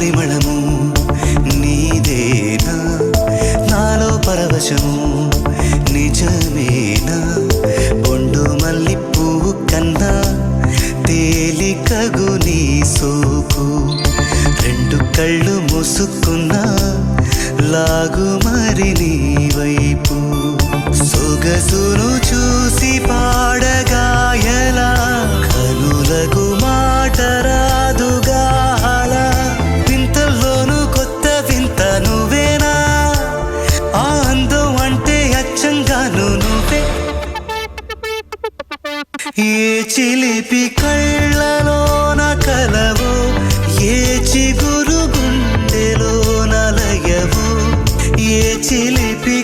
పరిమళము నీదేనా నాలో పరవశము నిజమేనా బొండు మల్లి పువ్వు కన్నా తేలికగు నీ సోకు రెండు కళ్ళు మూసుకున్నా లాగు మరి నీ వైపు సొగసును చూసి పాడగాయలా కనులకు మాట రాదుగాల వింతల్లోనూ కొత్త వింత నువ్వేనా ఆ అందం అంటే అచ్చంగాను నువ్వే ఏ చిలిపి కళ్ళలోన కలవో ఏ చిగురు గుండెలో నలయవో ఏ చిలిపి